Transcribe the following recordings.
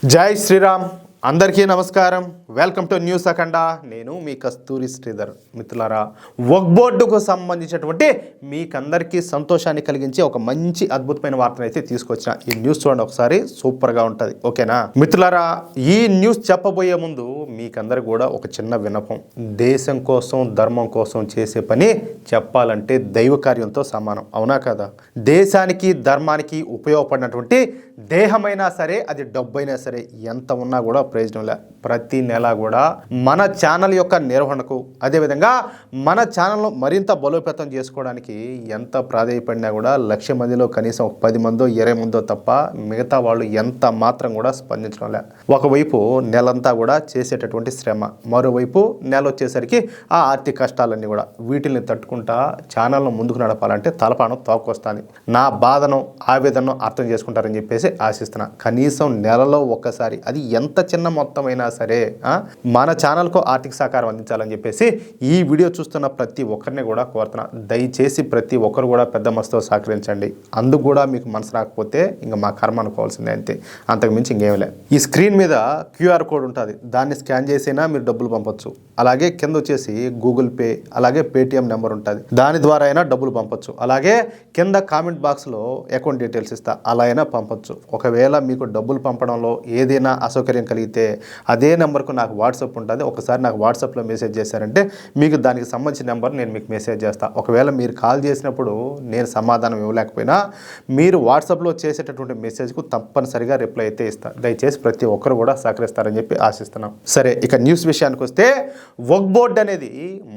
జై శ్రీరామ్. అందరికీ నమస్కారం. వెల్కమ్ టు న్యూస్ అఖండ. నేను మీ కస్తూరి శ్రీధర్. మిత్రులారా, వక్ఫ్ బోర్డుకు సంబంధించినటువంటి మీకందరికీ సంతోషాన్ని కలిగించే ఒక మంచి అద్భుతమైన వార్తను అయితే తీసుకొచ్చిన. ఈ న్యూస్ చూడండి ఒకసారి, సూపర్గా ఉంటుంది. ఓకేనా మిత్రులారా, ఈ న్యూస్ చెప్పబోయే ముందు మీకందరికి కూడా ఒక చిన్న విన్నపం. దేశం కోసం, ధర్మం కోసం చేసే పని చెప్పాలంటే దైవ కార్యంతో సమానం, అవునా కదా? దేశానికి, ధర్మానికి ఉపయోగపడినటువంటి దేహమైనా సరే, అది డబ్బైనా సరే, ఎంత ఉన్నా కూడా ప్రయోజనం లే. ప్రతి నెల కూడా మన ఛానల్ యొక్క నిర్వహణకు, అదేవిధంగా మన ఛానల్ను మరింత బలోపేతం చేసుకోవడానికి ఎంత ప్రాధాన్యపడినా కూడా 1,00,000 మందిలో కనీసం 10 మందో 20 మందో తప్ప మిగతా వాళ్ళు ఎంత మాత్రం కూడా స్పందించడం లే. ఒకవైపు నెలంతా కూడా చేసేటటువంటి శ్రమ, మరోవైపు నెల వచ్చేసరికి ఆ ఆర్థిక కష్టాలన్నీ కూడా, వీటిని తట్టుకుంటా ఛానల్ను ముందుకు నడపాలంటే తలపానం తోకొస్తుంది. నా బాధను, ఆవేదనను అర్థం చేసుకుంటారని చెప్పేసి ఆశిస్తున్నా. కనీసం నెలలో ఒక్కసారి, అది ఎంత చిన్న మొత్తమైనా సరే మన ఛానల్కు ఆర్థిక సహకారం అందించాలని చెప్పేసి ఈ వీడియో చూస్తున్న ప్రతి ఒక్కరిని కూడా కోరుతున్నా. దయచేసి ప్రతి ఒక్కరు కూడా పెద్ద మనసుతో సహకరించండి. అందుకు కూడా మీకు మనసు రాకపోతే ఇంకా మా కర్మ అనుకోవాల్సిందే, అంతే, అంతకు మించి ఇంకేం లేదు. ఈ స్క్రీన్ మీద QR కోడ్ ఉంటుంది, దాన్ని స్కాన్ చేసినా మీరు డబ్బులు పంపొచ్చు. అలాగే కింద వచ్చేసి గూగుల్ పే, అలాగే పేటిఎం నెంబర్ ఉంటుంది, దాని ద్వారా అయినా డబ్బులు పంపొచ్చు. అలాగే కింద కామెంట్ బాక్స్లో అకౌంట్ డీటెయిల్స్ ఇస్తా, అలా అయినా పంపొచ్చు. ఒకవేళ మీకు డబ్బులు పంపడంలో ఏదైనా అసౌకర్యం కలిగితే అదే నెంబర్కు నాకు వాట్సాప్ ఉంటుంది. ఒకసారి నాకు వాట్సాప్లో మెసేజ్ చేశారంటే మీకు దానికి సంబంధించిన నెంబర్ నేను మీకు మెసేజ్ చేస్తాను. ఒకవేళ మీరు కాల్ చేసినప్పుడు నేను సమాధానం ఇవ్వలేకపోయినా మీరు వాట్సాప్లో చేసేటటువంటి మెసేజ్కు తప్పనిసరిగా రిప్లై అయితే ఇస్తాను. దయచేసి ప్రతి ఒక్కరు కూడా సహకరిస్తారని చెప్పి ఆశిస్తున్నాం. సరే, ఇక న్యూస్ విషయానికి వస్తే, వక్ఫ్ బోర్డు అనేది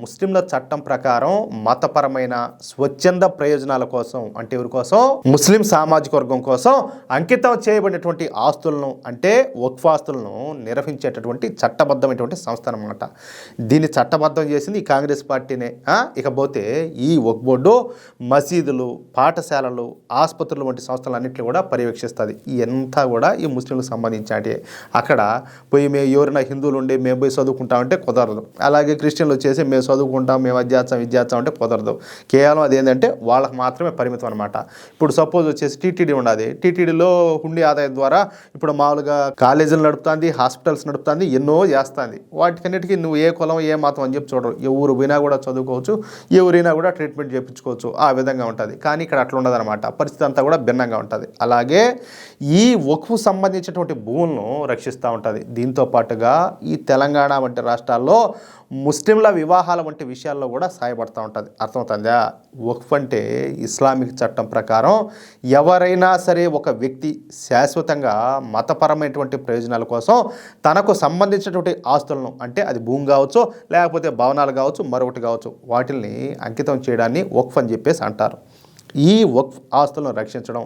ముస్లింల చట్టం ప్రకారం మతపరమైన స్వచ్ఛంద ప్రయోజనాల కోసం, అంటే ఎవరి కోసం? ముస్లిం సామాజిక వర్గం కోసం అంకితం చేయబడినటువంటి ఆస్తులను, అంటే వక్ఫ్ ఆస్తులను నిర్వహించేటటువంటి చట్టబద్ధమైనటువంటి సంస్థ అన్నమాట. దీన్ని చట్టబద్ధం చేసింది ఈ కాంగ్రెస్ పార్టీనే. ఇకపోతే ఈ వక్ఫ్ బోర్డు మసీదులు, పాఠశాలలు, ఆసుపత్రులు వంటి సంస్థలన్నింటినీ కూడా పర్యవేక్షిస్తుంది. ఇదంతా కూడా ఈ ముస్లింలకు సంబంధించినవి. అక్కడ పోయి మేము ఎవరైనా హిందువులు ఉండి మేము పోయి చదువుకుంటామంటే కుదరదు. అలాగే క్రిస్టియన్లు వచ్చేసి మేము చదువుకుంటాం, మేము అది చేస్తాం అంటే కుదరదు. కేవలం అదేంటంటే వాళ్ళకి మాత్రమే పరిమితం అనమాట. ఇప్పుడు సపోజ్ వచ్చేసి టీటీడీ ఉన్నది. టీటీడీలో హుండీ ఆదాయం ద్వారా ఇప్పుడు మామూలుగా కాలేజీలు నడుపుతుంది, హాస్పిటల్స్ నడుపుతుంది, ఎన్నో చేస్తుంది. వాటికన్నిటికీ నువ్వు ఏ కులం, ఏ మతం అని చెప్పి చూడరు. ఎవరు పోయినా కూడా చదువుకోవచ్చు, ఎవరైనా కూడా ట్రీట్మెంట్ చేయించుకోవచ్చు. ఆ విధంగా ఉంటుంది. కానీ ఇక్కడ అట్లా ఉండదన్నమాట. పరిస్థితి అంతా కూడా భిన్నంగా ఉంటుంది. అలాగే ఈ వక్ఫ్ సంబంధించినటువంటి భూములను రక్షిస్తూ ఉంటుంది. దీంతో పాటుగా ఈ తెలంగాణ వంటి రాష్ట్రాల్లో ముస్లింల వివాహాల వంటి విషయాల్లో కూడా సహాయపడుతూ ఉంటుంది. అర్థమవుతుందా? వక్ఫ్ అంటే ఇస్లామిక్ చట్టం ప్రకారం ఎవరైనా సరే ఒక వ్యక్తి శాశ్వతంగా మతపరమైనటువంటి ప్రయోజనాల కోసం తనకు సంబంధించినటువంటి ఆస్తులను, అంటే అది భూమి కావచ్చు, లేకపోతే భవనాలు కావచ్చు, మరొకటి కావచ్చు, వాటిని అంకితం చేయడాన్ని వక్ఫ్ అని చెప్పేసి అంటారు. ఈ వక్ఫ్ ఆస్తులను రక్షించడం,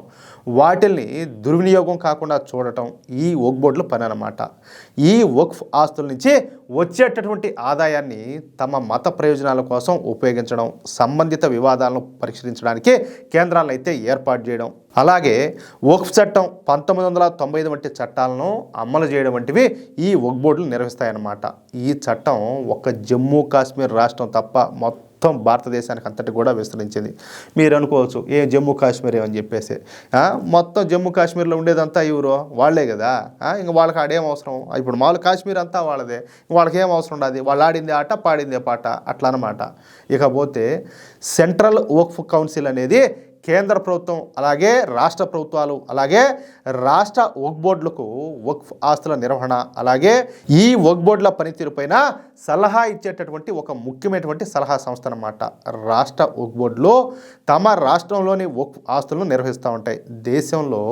వాటిల్ని దుర్వినియోగం కాకుండా చూడటం ఈ వక్ఫ్ బోర్డుల పని అన్నమాట. ఈ వక్ఫ్ ఆస్తుల నుంచి వచ్చేటటువంటి ఆదాయాన్ని తమ మత ప్రయోజనాల కోసం ఉపయోగించడం, సంబంధిత వివాదాలను పరిష్కరించడానికి కేంద్రాలను అయితే ఏర్పాటు చేయడం, అలాగే వక్ఫ్ చట్టం 1995 వంటి చట్టాలను అమలు చేయడం వంటివి ఈ వక్ఫ్ బోర్డులు నిర్వహిస్తాయన్నమాట. ఈ చట్టం ఒక్క జమ్మూ కాశ్మీర్ రాష్ట్రం తప్ప మొత్తం భారతదేశానికి అంతటి కూడా విస్తరించింది. మీరు అనుకోవచ్చు, ఏ జమ్మూ కాశ్మీర్ ఏమని చెప్పేసి. మొత్తం జమ్మూ కాశ్మీర్లో ఉండేదంతా ఎవరు? వాళ్ళే కదా. ఇంకా వాళ్ళకి ఆడేం అవసరం? ఇప్పుడు మామూలు కాశ్మీర్ అంతా వాళ్ళదే, వాళ్ళకి ఏం అవసరం ఉండదు. వాళ్ళు ఆడిందే ఆట, పాడిందే పాట, అట్లా అన్నమాట. ఇకపోతే సెంట్రల్ వక్ఫ్ కౌన్సిల్ అనేది కేంద్ర ప్రభుత్వం, అలాగే రాష్ట్ర ప్రభుత్వాలు, అలాగే రాష్ట్ర వక్ఫ్ బోర్డులకు వక్ఫ్ ఆస్తుల నిర్వహణ, అలాగే ఈ వక్ఫ్ బోర్డుల పనితీరుపైన సలహా ఇచ్చేటటువంటి ఒక ముఖ్యమైనటువంటి సలహా సంస్థ అన్నమాట. రాష్ట్ర వక్ఫ్ బోర్డులో తమ రాష్ట్రంలోని వక్ఫ్ ఆస్తులను నిర్వహిస్తూ ఉంటాయి. దేశంలో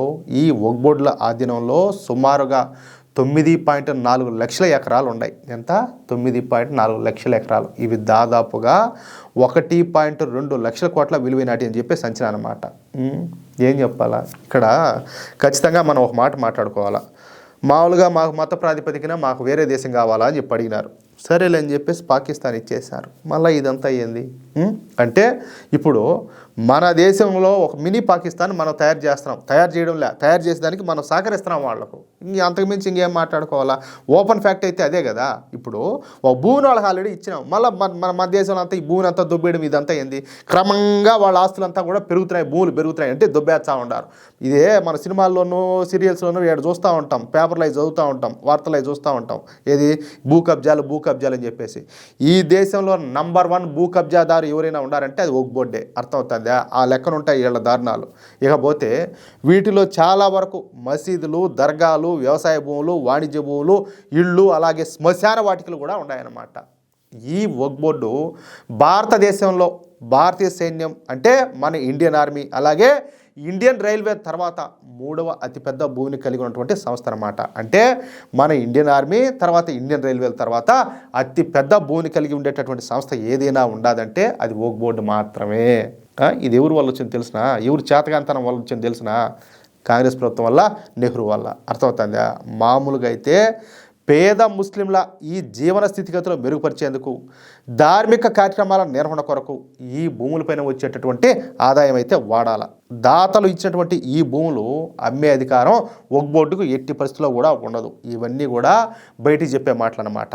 ఈ వక్ఫ్ బోర్డుల ఆధీనంలో సుమారుగా 9.4 లక్షల ఎకరాలు ఉన్నాయి. ఎంత? 9.4 లక్షల ఎకరాలు. ఇవి దాదాపుగా 1.2 లక్షల కోట్ల విలువైనటి అని చెప్పేసి అంచనా అనమాట. ఏం చెప్పాలా? ఇక్కడ ఖచ్చితంగా మనం ఒక మాట మాట్లాడుకోవాలా. మామూలుగా మాకు మత ప్రాతిపదికన మాకు వేరే దేశం కావాలా అని చెప్పి అడిగినారు. సరేలే అని చెప్పేసి పాకిస్తాన్ ఇచ్చేశారు. మళ్ళీ ఇదంతా ఏంది అంటే, ఇప్పుడు మన దేశంలో ఒక మినీ పాకిస్తాన్ మనం తయారు చేయడంలే, తయారు చేసేదానికి మనం సహకరిస్తున్నాం వాళ్లకు. అంతకుమించి ఇంకేం మాట్లాడుకోవాలా? ఓపెన్ ఫ్యాక్ట్ అయితే అదే కదా. ఇప్పుడు ఒక భూమిని వాళ్ళకి ఆల్రెడీ ఇచ్చినాం, మళ్ళీ మన దేశంలో అంతా ఈ భూమిని అంతా దొబ్బేయడం ఇదంతా ఏంది? క్రమంగా వాళ్ళ ఆస్తులంతా కూడా పెరుగుతున్నాయి, భూములు పెరుగుతున్నాయి అంటే దొబ్బేస్తూ ఉంటారు. ఇదే మన సినిమాల్లోనూ సీరియల్స్లోనూ ఇక్కడ చూస్తూ ఉంటాం, పేపర్లు అవి చదువుతూ ఉంటాం, వార్తలు అవి చూస్తూ ఉంటాం. ఏది? భూ కబ్జాలు అని చెప్పేసి. ఈ దేశంలో నంబర్ 1 భూ కబ్జాదారు ఎవరైనా ఉన్నారంటే అది వక్ఫ్ బోర్డే. అర్థమవుతుందా? ఆ లెక్కన ఉంటాయి వీళ్ళ దారుణాలు. ఇకపోతే వీటిలో చాలా వరకు మసీదులు, దర్గాలు, వ్యవసాయ భూములు, వాణిజ్య భూములు, ఇళ్ళు, అలాగే శ్మశాన వాటికలు కూడా ఉన్నాయన్నమాట. ఈ వక్ఫ్ బోర్డు భారతదేశంలో భారతీయ సైన్యం అంటే మన ఇండియన్ ఆర్మీ, అలాగే ఇండియన్ రైల్వే తర్వాత 3వ అతిపెద్ద భూమిని కలిగి ఉన్నటువంటి సంస్థ అన్నమాట. అంటే మన ఇండియన్ ఆర్మీ తర్వాత ఇండియన్ రైల్వేల తర్వాత అతిపెద్ద భూమిని కలిగి ఉండేటటువంటి సంస్థ ఏదైనా ఉండదంటే అది వక్ఫ్ బోర్డు మాత్రమే. ఇది ఎవరి వల్ల వచ్చింది తెలిసినా? ఎవరు చేతగాంతనం వల్ల వచ్చింది తెలిసినా? కాంగ్రెస్ ప్రభుత్వం వల్ల, నెహ్రూ వల్ల. అర్థమవుతుందా? మామూలుగా అయితే పేద ముస్లింల ఈ జీవన స్థితిగతులు మెరుగుపరిచేందుకు, ధార్మిక కార్యక్రమాల నిర్వహణ కొరకు ఈ భూములపైన వచ్చేటటువంటి ఆదాయం అయితే వాడాల. దాతలు ఇచ్చినటువంటి ఈ భూములు అమ్మే అధికారం వక్ఫ్ బోర్డుకు ఎట్టి పరిస్థితుల్లో కూడా ఉండదు. ఇవన్నీ కూడా బయటికి చెప్పే మాటలు అన్నమాట.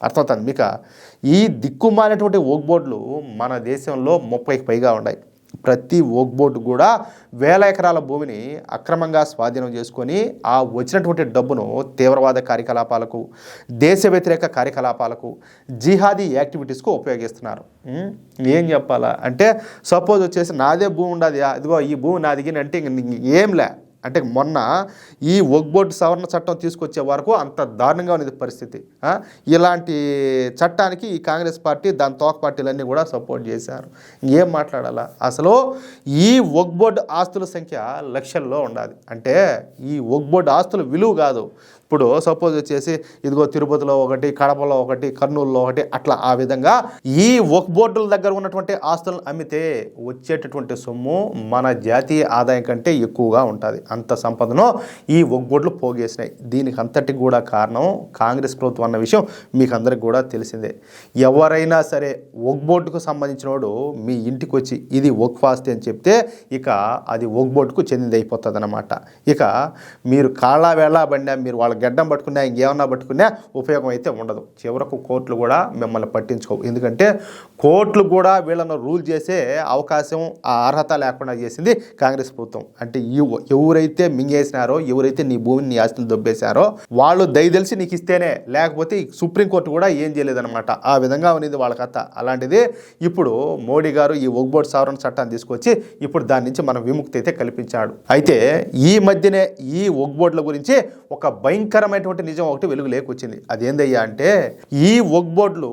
అర్థమవుతుంది మీకు? ఈ దిక్కుమాలినటువంటి వక్ఫ్ బోర్డులు మన దేశంలో 30కి పైగా ఉన్నాయి. ప్రతి వక్ఫ్ బోర్డు కూడా 1000 ఎకరాల భూమిని అక్రమంగా స్వాధీనం చేసుకొని ఆ వచ్చినటువంటి డబ్బును తీవ్రవాద కార్యకలాపాలకు, దేశ వ్యతిరేక కార్యకలాపాలకు, జిహాదీ యాక్టివిటీస్కు ఉపయోగిస్తున్నారు. ఏం చెప్పాలా అంటే, సపోజ్ వచ్చేసి నాదే భూమి ఉండదు, ఇదిగో ఈ భూమి నాది అంటే ఏంలే అంటే, మొన్న ఈ వక్ఫ్ బోర్డు సవరణ చట్టం తీసుకొచ్చే వరకు అంత దారుణంగా ఉన్నది పరిస్థితి. ఇలాంటి చట్టానికి ఈ కాంగ్రెస్ పార్టీ, దాని తోక పార్టీలన్నీ కూడా సపోర్ట్ చేశారు. ఏం మాట్లాడాలా? అసలు ఈ వక్ఫ్ బోర్డు ఆస్తుల సంఖ్య లక్షల్లో ఉండాలి. అంటే ఈ వక్ఫ్ బోర్డు ఆస్తుల విలువ కాదు. ఇప్పుడు సపోజ్ వచ్చేసి ఇదిగో తిరుపతిలో ఒకటి, కడపలో ఒకటి, కర్నూలులో ఒకటి, అట్లా ఆ విధంగా ఈ వక్ఫ్ బోర్డుల దగ్గర ఉన్నటువంటి ఆస్తులను అమ్మితే వచ్చేటటువంటి సొమ్ము మన జాతీయ ఆదాయం కంటే ఎక్కువగా ఉంటుంది. అంత సంపదను ఈ వక్ఫ్ బోర్డులు పోగేసినాయి. దీనికి అంతటికి కూడా కారణం కాంగ్రెస్ ప్రభుత్వం అన్న విషయం మీకు అందరికి కూడా తెలిసిందే. ఎవరైనా సరే వక్ఫ్ బోర్డుకు సంబంధించిన వాడు మీ ఇంటికి వచ్చి ఇది వక్ఫ్ ఆస్తి అని చెప్తే ఇక అది వక్ఫ్ బోర్డుకు చెందింది అయిపోతుంది అన్నమాట. ఇక మీరు కాళ్ళ వేళ బండి మీరు వాళ్ళ గడ్డం పట్టుకున్నా, ఇంకేమన్నా పట్టుకున్నా ఉపయోగం అయితే ఉండదు. చివరకు కోర్టులు కూడా మిమ్మల్ని పట్టించుకోవు. ఎందుకంటే కోర్టులు కూడా వీళ్ళను రూల్ చేసే అవకాశం, ఆ అర్హత లేకుండా చేసింది కాంగ్రెస్ ప్రభుత్వం. అంటే ఎవరైతే మింగేసినారో, ఎవరైతే నీ భూమిని, నీ ఆస్తులు దొబ్బేశారో వాళ్ళు దయదలిసి నీకు ఇస్తేనే, లేకపోతే సుప్రీంకోర్టు కూడా ఏం చేయలేదన్నమాట. ఆ విధంగా ఉన్నది వాళ్ళ కథ. అలాంటిది ఇప్పుడు మోడీ గారు ఈ వక్ఫ్ బోర్డు సవరణ చట్టాన్ని తీసుకొచ్చి ఇప్పుడు దాని నుంచి మనం విముక్తి అయితే కల్పించాడు. అయితే ఈ మధ్యనే ఈ వక్ఫ్ బోర్డుల గురించి ఒక భయంకరమైనటువంటి నిజం ఒకటి వెలుగు లేకొచ్చింది. అదేందయ్యా అంటే, ఈ వక్ఫ్ బోర్డులు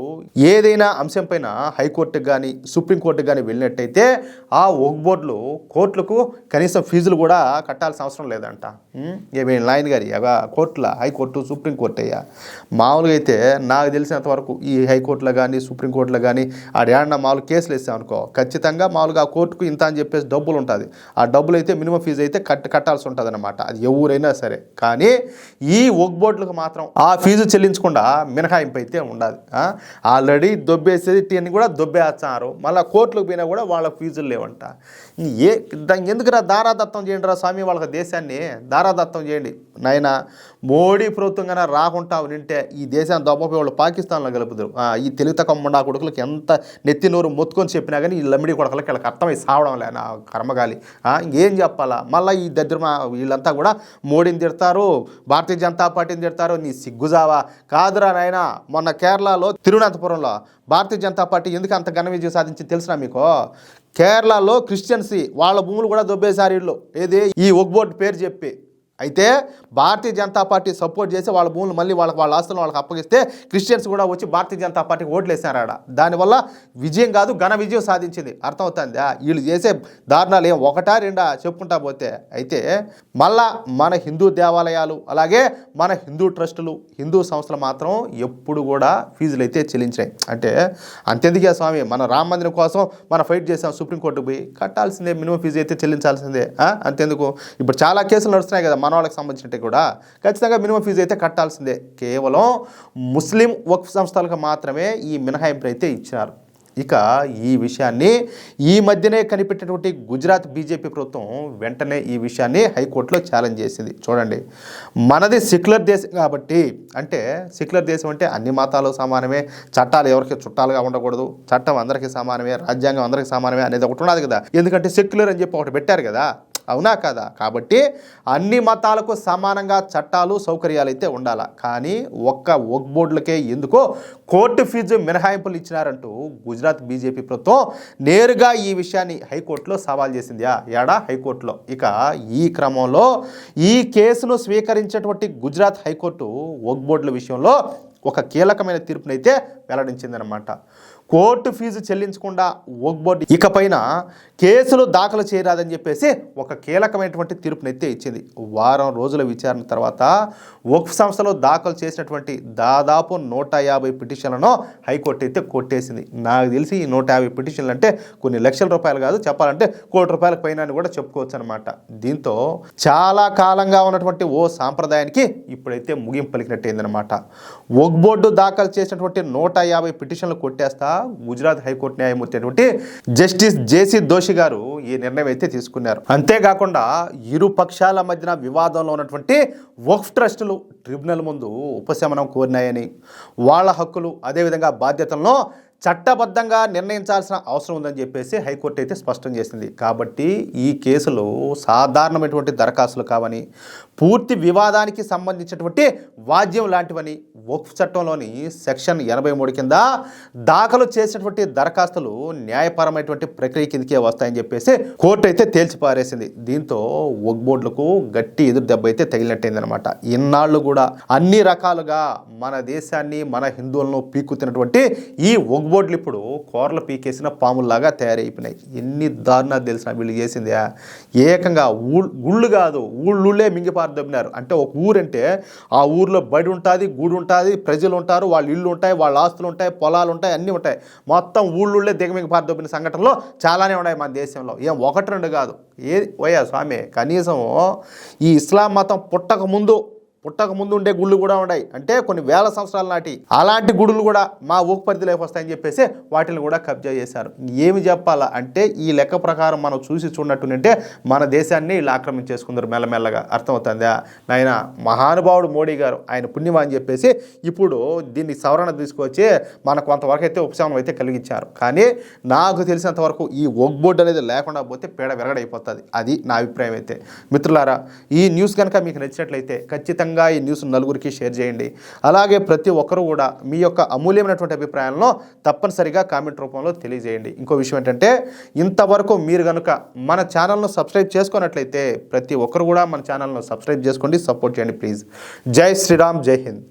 ఏదైనా అంశం పైన హైకోర్టుకు కానీ, సుప్రీంకోర్టుకు కానీ వెళ్ళినట్టయితే ఆ వక్ఫ్ బోర్డులు కోర్టులకు కనీసం ఫీజులు కూడా కట్టాల్సిన అవసరం లేదంట. ఏమి లాయన్ గారి కోర్టుల, హైకోర్టు, సుప్రీంకోర్టు అయ్యా. మామూలుగా అయితే నాకు తెలిసినంత వరకు ఈ హైకోర్టులో కానీ, సుప్రీంకోర్టులో కానీ ఆడేమన్నా మామూలు కేసులు వేసామనుకో, ఖచ్చితంగా మామూలుగా ఆ కోర్టుకు ఇంత అని చెప్పేసి డబ్బులు ఉంటుంది. ఆ డబ్బులు అయితే మినిమం ఫీజు అయితే కట్టాల్సి ఉంటుంది అనమాట. అది ఎవరైనా సరే. కానీ ఈ వక్ఫ్ బోర్డులకు మాత్రం ఆ ఫీజు చెల్లించకుండా మినహాయింపు అయితే ఉండాలి. ఆల్రెడీ దొబ్బేసేది టీని కూడా దొబ్బేస్తున్నారు. మళ్ళీ కోర్టులకు పోయినా కూడా వాళ్ళ ఫీజులు లేవంట. ఎందుకురా దారాదత్తం చేయండి రా స్వామి, వాళ్ళకి దేశాన్ని దారాదత్తం చేయండి నాయన. మోడీ ప్రభుత్వంగానే రాకుండా నింటే ఈ దేశాన్ని దొబ్బపోయి వాళ్ళు పాకిస్తాన్లో గలుపుతారు. ఈ తెలుగు తక్కువ కొడుకులకి ఎంత నెత్తి నోరు మొత్తుకొని చెప్పినా కానీ ఈ లమ్మిడి కొడుకులకి వీళ్ళకి అర్థమై సావడం లే నా కర్మగాలి. ఇంకేం చెప్పాలా? మళ్ళీ ఈ దరిద్రమ వీళ్ళంతా కూడా మోడీని తిడతారు, భారతీయ జనతా పార్టీని తిడతారు. నీ సిగ్గుజావా కాదురా నాయన. మొన్న కేరళలో తిరువనంతపురంలో భారతీయ జనతా పార్టీ ఎందుకు అంత ఘన విజయం సాధించి తెలిసినా మీకు? కేరళలో క్రిస్టియన్స్ వాళ్ళ భూములు కూడా దొబ్బేశారు వీళ్ళు. ఏది? ఈ వక్ఫ్ బోర్డు పేరు చెప్పి. అయితే భారతీయ జనతా పార్టీ సపోర్ట్ చేసి వాళ్ళ భూములు మళ్ళీ వాళ్ళ ఆస్తులను వాళ్ళకి అప్పగిస్తే క్రిస్టియన్స్ కూడా వచ్చి భారతీయ జనతా పార్టీకి ఓట్లు వేసారాడ. దానివల్ల విజయం కాదు, ఘన విజయం సాధించింది. అర్థమవుతుందా? వీళ్ళు చేసే దారుణాలు ఏం ఒకటా రెండా చెప్పుకుంటా పోతే. అయితే మళ్ళా మన హిందూ దేవాలయాలు, అలాగే మన హిందూ ట్రస్టులు, హిందూ సంస్థలు మాత్రం ఎప్పుడు కూడా ఫీజులు అయితే చెల్లించాయి. అంటే అంతెందుకే స్వామి, మన రామ మందిరం కోసం మనం ఫైట్ చేసాం, సుప్రీంకోర్టుకు పోయి కట్టాల్సిందే, మినిమం ఫీజు అయితే చెల్లించాల్సిందే. అంతెందుకు ఇప్పుడు చాలా కేసులు నడుస్తున్నాయి కదా మన వాళ్ళకి సంబంధించినట్టు కూడా, ఖచ్చితంగా మినిమం ఫీజు అయితే కట్టాల్సిందే. కేవలం ముస్లిం వక్ఫ్ సంస్థలకు మాత్రమే ఈ మినహాయింపులు అయితే ఇచ్చినారు. ఇక ఈ విషయాన్ని ఈ మధ్యనే కనిపెట్టినటువంటి గుజరాత్ బీజేపీ ప్రభుత్వం వెంటనే ఈ విషయాన్ని హైకోర్టులో ఛాలెంజ్ చేసింది. చూడండి, మనది సెక్యులర్ దేశం కాబట్టి, అంటే సెక్యులర్ దేశం అంటే అన్ని మతాలు సమానమే, చట్టాలు ఎవరికి చుట్టాలుగా ఉండకూడదు, చట్టం అందరికీ సమానమే, రాజ్యాంగం అందరికీ సమానమే అనేది ఒకటి ఉన్నది కదా. ఎందుకంటే సెక్యులర్ అని చెప్పి ఒకటి పెట్టారు కదా, అవునా కదా? కాబట్టి అన్ని మతాలకు సమానంగా చట్టాలు సౌకర్యాలు అయితే ఉండాలి. కానీ ఒక్క వక్ఫ్ బోర్డులకే ఎందుకో కోర్టు ఫీజు మినహాయింపులు ఇచ్చినారంటూ గుజరాత్ బీజేపీ ప్రభుత్వం నేరుగా ఈ విషయాన్ని హైకోర్టులో సవాల్ చేసింది. హైకోర్టులో. ఇక ఈ క్రమంలో ఈ కేసును స్వీకరించేటువంటి గుజరాత్ హైకోర్టు వక్ఫ్ బోర్డుల విషయంలో ఒక కీలకమైన తీర్పునైతే వెల్లడించిందనమాట. కోర్టు ఫీజు చెల్లించకుండా వక్ఫ్ బోర్డు ఇకపైన కేసులు దాఖలు చేయరాదని చెప్పేసి ఒక కీలకమైనటువంటి తీర్పునైతే ఇచ్చింది. వారం రోజుల విచారణ తర్వాత వక్ఫ్ సంస్థలో దాఖలు చేసినటువంటి దాదాపు 150 పిటిషన్లను హైకోర్టు అయితే కొట్టేసింది. నాకు తెలిసి ఈ 150 పిటిషన్లు అంటే కొన్ని లక్షల రూపాయలు కాదు, చెప్పాలంటే ₹1,00,00,000 పైన అని కూడా చెప్పుకోవచ్చు అనమాట. దీంతో చాలా కాలంగా ఉన్నటువంటి ఓ సాంప్రదాయానికి ఇప్పుడైతే ముగింపు పలికినట్టయిందనమాట. వక్ఫ్ బోర్డు దాఖలు చేసినటువంటి 150 పిటిషన్లు కొట్టేస్తా గుజరాత్ హైకోర్టు న్యాయమూర్తి అయినటువంటి జస్టిస్ జేసీ దోషి గారు ఈ నిర్ణయం అయితే తీసుకున్నారు. అంతేకాకుండా ఇరు పక్షాల మధ్యన వివాదంలో ఉన్నటువంటి వక్ఫ్ ట్రస్టులు ట్రిబ్యునల్ ముందు ఉపశమనం కోరినాయని, వాళ్ళ హక్కులు అదేవిధంగా బాధ్యతలను చట్టబద్ధంగా నిర్ణయించాల్సిన అవసరం ఉందని చెప్పేసి హైకోర్టు అయితే స్పష్టం చేసింది. కాబట్టి ఈ కేసులు సాధారణమైనటువంటి దరఖాస్తులు కావని, పూర్తి వివాదానికి సంబంధించినటువంటి వాద్యం లాంటివని వక్ఫ్ చట్టంలోని సెక్షన్ 83 కింద దాఖలు చేసినటువంటి దరఖాస్తులు న్యాయపరమైనటువంటి ప్రక్రియ కిందకే వస్తాయని చెప్పేసి కోర్టు అయితే తేల్చిపారేసింది. దీంతో వక్ఫ్ బోర్డులకు గట్టి ఎదురు దెబ్బ అయితే తగిలినట్టయిందనమాట. ఇన్నాళ్ళు కూడా అన్ని రకాలుగా మన దేశాన్ని, మన హిందువులను పీక్కుతున్నటువంటి ఈ వక్ఫ్ బోర్డులు ఇప్పుడు కూరలు పీకేసిన పాముల్లాగా తయారైపోయినాయి. ఎన్ని దారుణాలు తెలిసిన వీళ్ళు చేసింది. ఏకంగా గుళ్ళు కాదు, ఊళ్ళే మింగిపారదొబ్బినారు. అంటే ఒక ఊరంటే ఆ ఊర్లో బడి ఉంటుంది, గుడి ఉంటుంది, ప్రజలు ఉంటారు, వాళ్ళ ఇళ్ళు ఉంటాయి, వాళ్ళ ఆస్తులు ఉంటాయి, పొలాలు ఉంటాయి, అన్నీ ఉంటాయి. మొత్తం ఊళ్ళే దిగమింగిపారదొబ్బిన సంఘటనలు చాలానే ఉన్నాయి మన దేశంలో. ఏం 1-2 కాదు. ఓయా స్వామి, కనీసం ఈ ఇస్లాం మతం పుట్టక ముందు ఉండే గుళ్ళు కూడా ఉన్నాయి. అంటే కొన్ని వేల సంవత్సరాల నాటి అలాంటి గుడులు కూడా మా ఊకు పరిధిలోకి వస్తాయని చెప్పేసి వాటిని కూడా కబ్జా చేశారు. ఏమి చెప్పాలా అంటే ఈ లెక్క ప్రకారం మనం చూసి చూడనట్టుంటే మన దేశాన్ని ఇలా ఆక్రమించేసుకుందరు మెల్లమెల్లగా. అర్థమవుతుందా? నాయన మహానుభావుడు మోడీ గారు, ఆయన పుణ్యమా అని చెప్పేసి ఇప్పుడు దీన్ని సవరణ తీసుకొచ్చి మనకు కొంతవరకు అయితే ఉపశమనం అయితే కలిగించారు. కానీ నాకు తెలిసినంత వరకు ఈ వక్ఫ్ బోర్డు అనేది లేకుండా పోతే పీడ విరగడైపోతుంది. అది నా అభిప్రాయం అయితే. మిత్రులారా, ఈ న్యూస్ కనుక మీకు నచ్చినట్లయితే ఖచ్చితంగా ఈ న్యూస్ నలుగురికి షేర్ చేయండి. అలాగే ప్రతి ఒక్కరూ కూడా మీ యొక్క అమూల్యమైనటువంటి అభిప్రాయాలను తప్పనిసరిగా కామెంట్ రూపంలో తెలియజేయండి. ఇంకో విషయం ఏంటంటే, ఇంతవరకు మీరు కనుక మన ఛానల్ను సబ్స్క్రైబ్ చేసుకున్నట్లయితే ప్రతి ఒక్కరు కూడా మన ఛానల్ను సబ్స్క్రైబ్ చేసుకోండి, సపోర్ట్ చేయండి ప్లీజ్. జై శ్రీరామ్, జై హింద్.